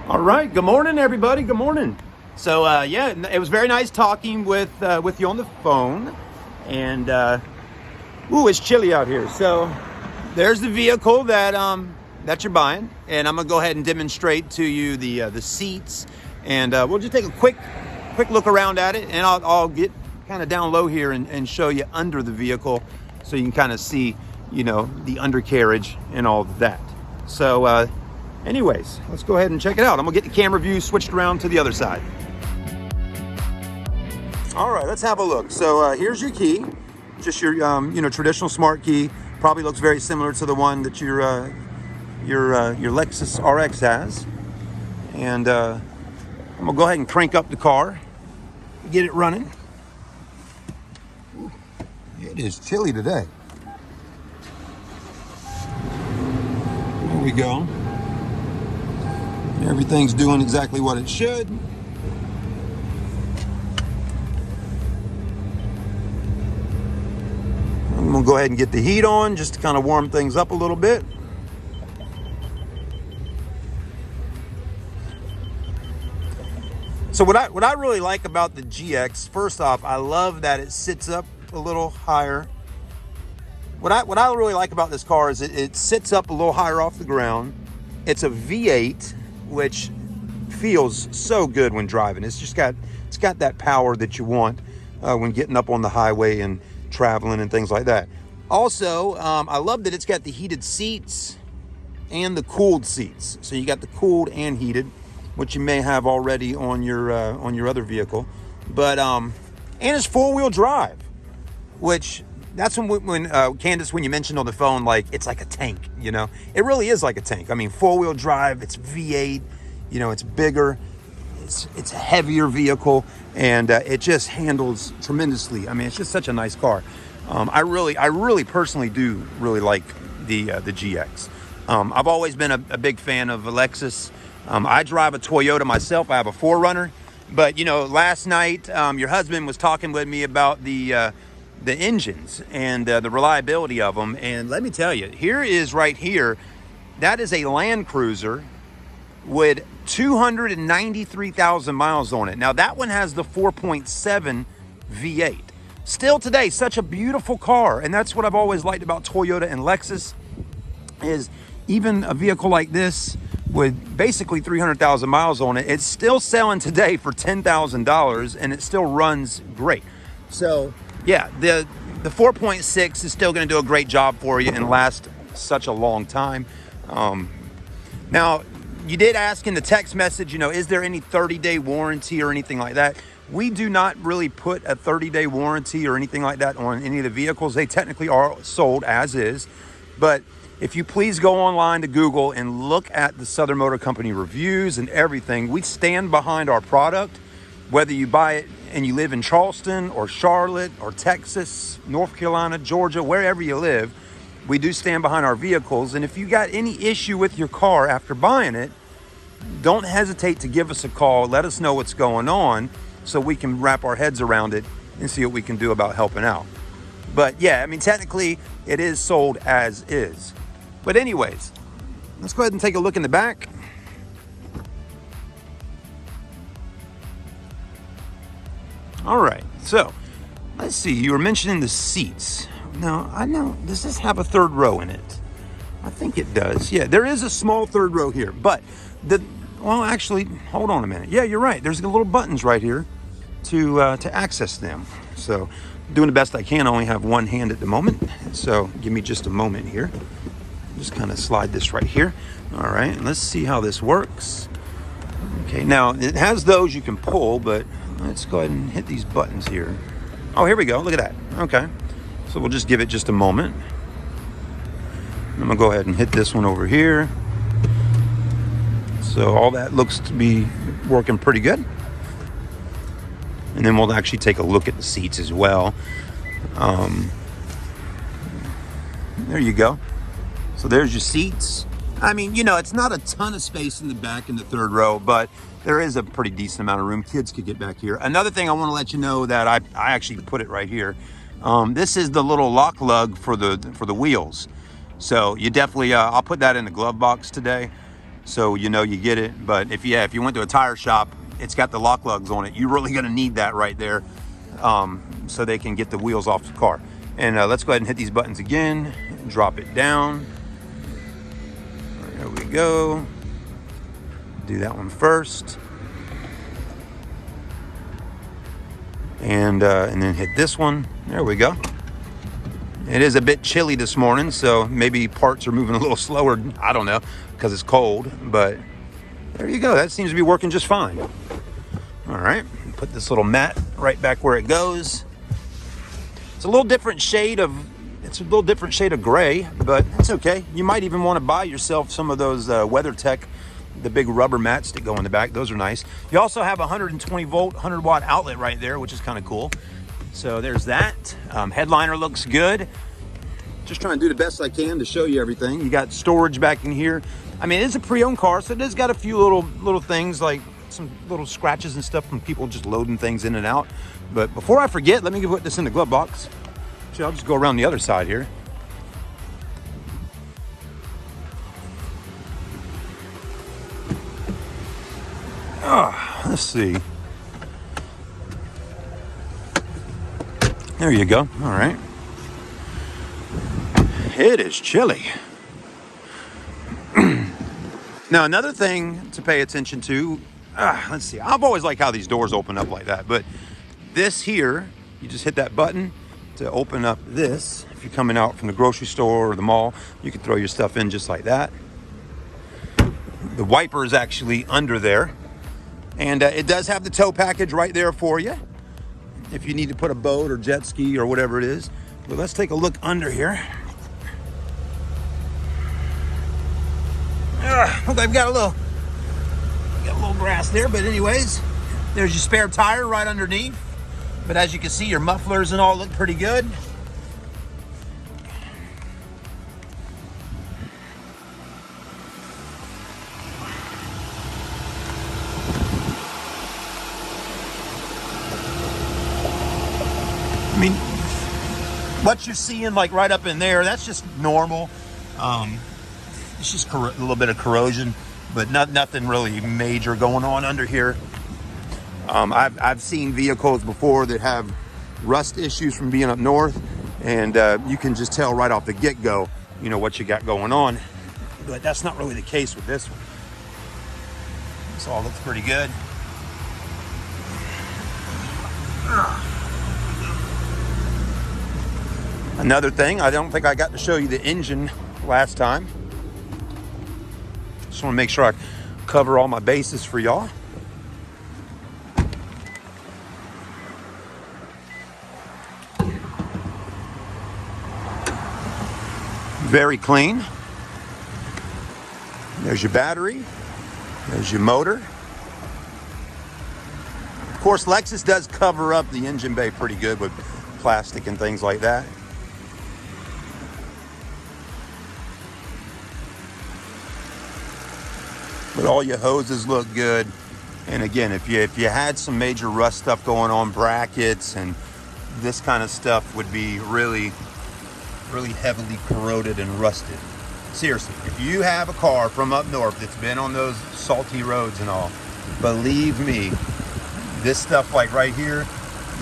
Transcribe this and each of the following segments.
All right. Good morning, everybody. Good morning. So, yeah, it was very nice talking with you on the phone. And, ooh, it's chilly out here. So, there's the vehicle that you're buying. And I'm going to go ahead and demonstrate to you the seats. And we'll just take a quick look around at it. And I'll get kind of down low here and show you under the vehicle so you can kind of see, the undercarriage and all that. So, anyways, let's go ahead and check it out. I'm gonna get the camera view switched around to the other side. All right, let's have a look. So here's your key, just your traditional smart key. Probably looks very similar to the one that your Lexus RX has. And I'm gonna go ahead and crank up the car, get it running. It is chilly today. There we go. Everything's doing exactly what it should. I'm gonna go ahead and get the heat on just to kind of warm things up a little bit. So what I really like about the GX, first off, I love that it sits up a little higher. What I really like about this car is it sits up a little higher off the ground. It's a V8, which feels so good when driving. It's got that power that you want when getting up on the highway and traveling and things like that. Also, I love that it's got the heated seats and the cooled seats. So you got the cooled and heated, which you may have already on your other vehicle. But and it's 4-wheel drive, which that's when Candace, when you mentioned on the phone, like it's like a tank, it really is like a tank. I mean, 4-wheel drive, it's V8, it's bigger, it's a heavier vehicle, and it just handles tremendously. I mean, it's just such a nice car. I really personally do really like the GX. I've always been a big fan of a Lexus. I drive a Toyota myself. I have a 4Runner, but last night your husband was talking with me about the engines and the reliability of them. And let me tell you, right here, that is a Land Cruiser with 293,000 miles on it. Now that one has the 4.7 V8. Still today, such a beautiful car. And that's what I've always liked about Toyota and Lexus, is even a vehicle like this with basically 300,000 miles on it, it's still selling today for $10,000 and it still runs great. So yeah, the 4.6 is still going to do a great job for you and last such a long time. Now, you did ask in the text message, is there any 30-day warranty or anything like that? We do not really put a 30-day warranty or anything like that on any of the vehicles. They technically are sold as is. But if you please go online to Google and look at the Southern Motor Company reviews and everything, we stand behind our product, whether you buy it and you live in Charleston or Charlotte or Texas, North Carolina, Georgia, wherever you live, we do stand behind our vehicles. And if you got any issue with your car after buying it, don't hesitate to give us a call. Let us know what's going on so we can wrap our heads around it and see what we can do about helping out. But yeah, I mean, technically it is sold as is. But anyways, let's go ahead and take a look in the back. All right, so let's see. You were mentioning the seats. Now, I know, does this have a third row in it? I think it does. Yeah, there is a small third row here, but actually, hold on a minute. Yeah, you're right. There's little buttons right here to access them. So, doing the best I can. I only have one hand at the moment, so give me just a moment here. Just kind of slide this right here. All right, and let's see how this works. Okay, now it has those you can pull, but let's go ahead and hit these buttons here. Oh, here we go. Look at that. Okay. So we'll just give it just a moment. I'm going to go ahead and hit this one over here. So all that looks to be working pretty good. And then we'll actually take a look at the seats as well. There you go. So there's your seats. I mean, it's not a ton of space in the back in the third row, but there is a pretty decent amount of room. Kids could get back here. Another thing I want to let you know that I actually put it right here. This is the little lock lug for the wheels. So you definitely, I'll put that in the glove box today. so you know you get it. But if you went to a tire shop, it's got the lock lugs on it. You're really gonna need that right there, so they can get the wheels off the car. And let's go ahead and hit these buttons again, drop it down. There we go. Do that one first. And then hit this one. There we go. It is a bit chilly this morning, so maybe parts are moving a little slower. I don't know, because it's cold, but there you go. That seems to be working just fine. All right, put this little mat right back where it goes. It's a little different shade of gray, but it's okay. You might even want to buy yourself some of those WeatherTech, the big rubber mats that go in the back. Those are nice. You also have a 120 volt, 100 watt outlet right there, which is kind of cool. So there's that. Headliner looks good. Just trying to do the best I can to show you everything. You got storage back in here. I mean, it's a pre-owned car, so it has got a few little things, like some little scratches and stuff from people just loading things in and out. But before I forget, let me put this in the glove box. Actually, I'll just go around the other side here. Let's see. There you go. All right. It is chilly. Now, another thing to pay attention to, let's see. I've always liked how these doors open up like that, but this here, you just hit that button to open up this. If you're coming out from the grocery store or the mall, you can throw your stuff in just like that. The wiper is actually under there. And it does have the tow package right there for you if you need to put a boat or jet ski or whatever it is. But let's take a look under here. Look, I've got a little grass there, but anyways, there's your spare tire right underneath. But as you can see, your mufflers and all look pretty good. I mean, what you're seeing like right up in there, that's just normal. It's just a little bit of corrosion, but nothing really major going on under here. I've seen vehicles before that have rust issues from being up north, and you can just tell right off the get-go, you know, what you got going on. But that's not really the case with this one. This all looks pretty good. Another thing, I don't think I got to show you the engine last time. Just want to make sure I cover all my bases for y'all. Very clean. There's your battery. There's your motor. Of course, Lexus does cover up the engine bay pretty good with plastic and things like that. But all your hoses look good. And again, if you had some major rust stuff going on, brackets and this kind of stuff would be really heavily corroded and rusted. Seriously, if you have a car from up north that's been on those salty roads and all, believe me, this stuff like right here,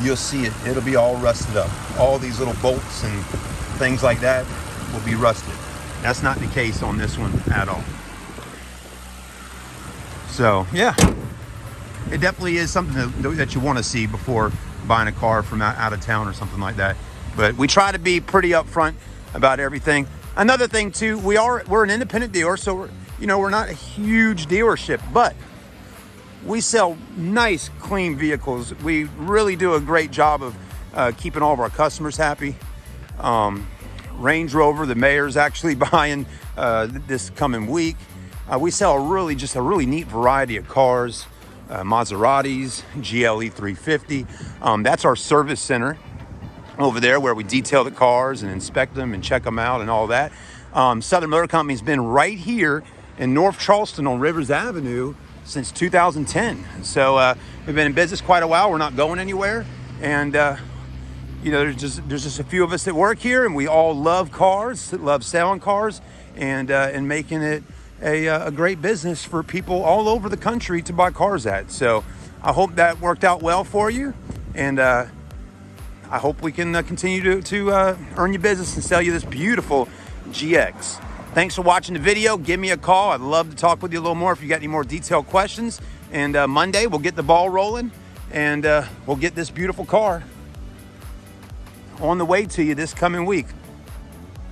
you'll see it. It'll be all rusted up. All these little bolts and things like that will be rusted. That's not the case on this one at all. So yeah, it definitely is something that you want to see before buying a car from out of town or something like that. But we try to be pretty upfront about everything. Another thing too, we're an independent dealer, so we're not a huge dealership, but we sell nice, clean vehicles. We really do a great job of keeping all of our customers happy. Range Rover, the mayor's actually buying this coming week. We sell a really neat variety of cars, Maseratis, GLE 350. That's our service center over there where we detail the cars and inspect them and check them out and all that. Southern Motor Company's been right here in North Charleston on Rivers Avenue since 2010. So we've been in business quite a while. We're not going anywhere. And there's just a few of us that work here, and we all love cars, love selling cars, and making it a great business for people all over the country to buy cars at. So I hope that worked out well for you, and I hope we can continue to earn your business and sell you this beautiful GX. Thanks for watching the video. Give me a call. I'd love to talk with you a little more if you got any more detailed questions. And Monday, we'll get the ball rolling, and we'll get this beautiful car on the way to you this coming week.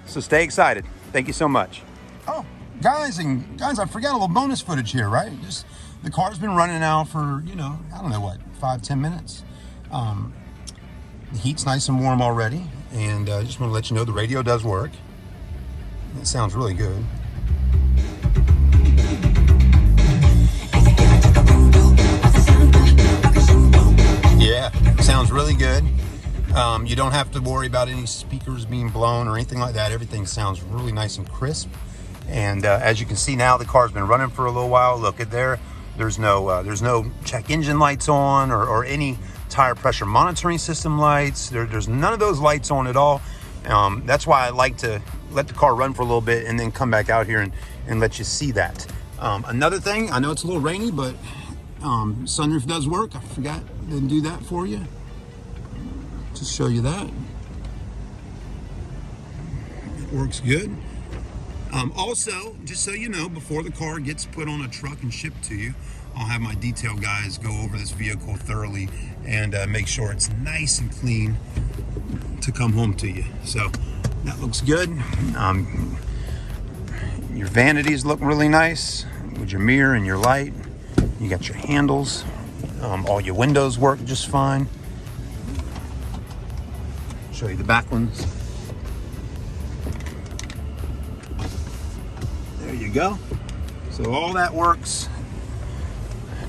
So stay excited. Thank you so much. Oh, guys, I forgot a little bonus footage here, right? Just the car's been running now for, I don't know what, 5-10 minutes. The heat's nice and warm already, and I just want to let you know the radio does work. It sounds really good. Yeah, sounds really good. You don't have to worry about any speakers being blown or anything like that. Everything sounds really nice and crisp. And as you can see now, the car's been running for a little while. Look at there. There's no check engine lights on or any tire pressure monitoring system lights. There's none of those lights on at all. That's why I like to let the car run for a little bit and then come back out here and let you see that. Another thing, I know it's a little rainy, but sunroof does work. I forgot to do that for you. Just show you that. It works good. Also, just so you know, before the car gets put on a truck and shipped to you, I'll have my detail guys go over this vehicle thoroughly and make sure it's nice and clean to come home to you. So that looks good. Your vanities look really nice with your mirror and your light. You got your handles. All your windows work just fine. Show you the back ones. There you go. So all that works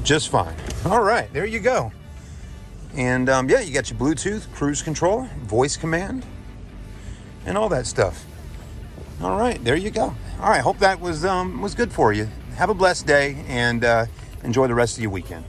just fine. All right, there you go. And yeah, you got your Bluetooth, cruise control, voice command, and all that stuff. All right, there you go. All right, hope that was good for you. Have a blessed day, and enjoy the rest of your weekend.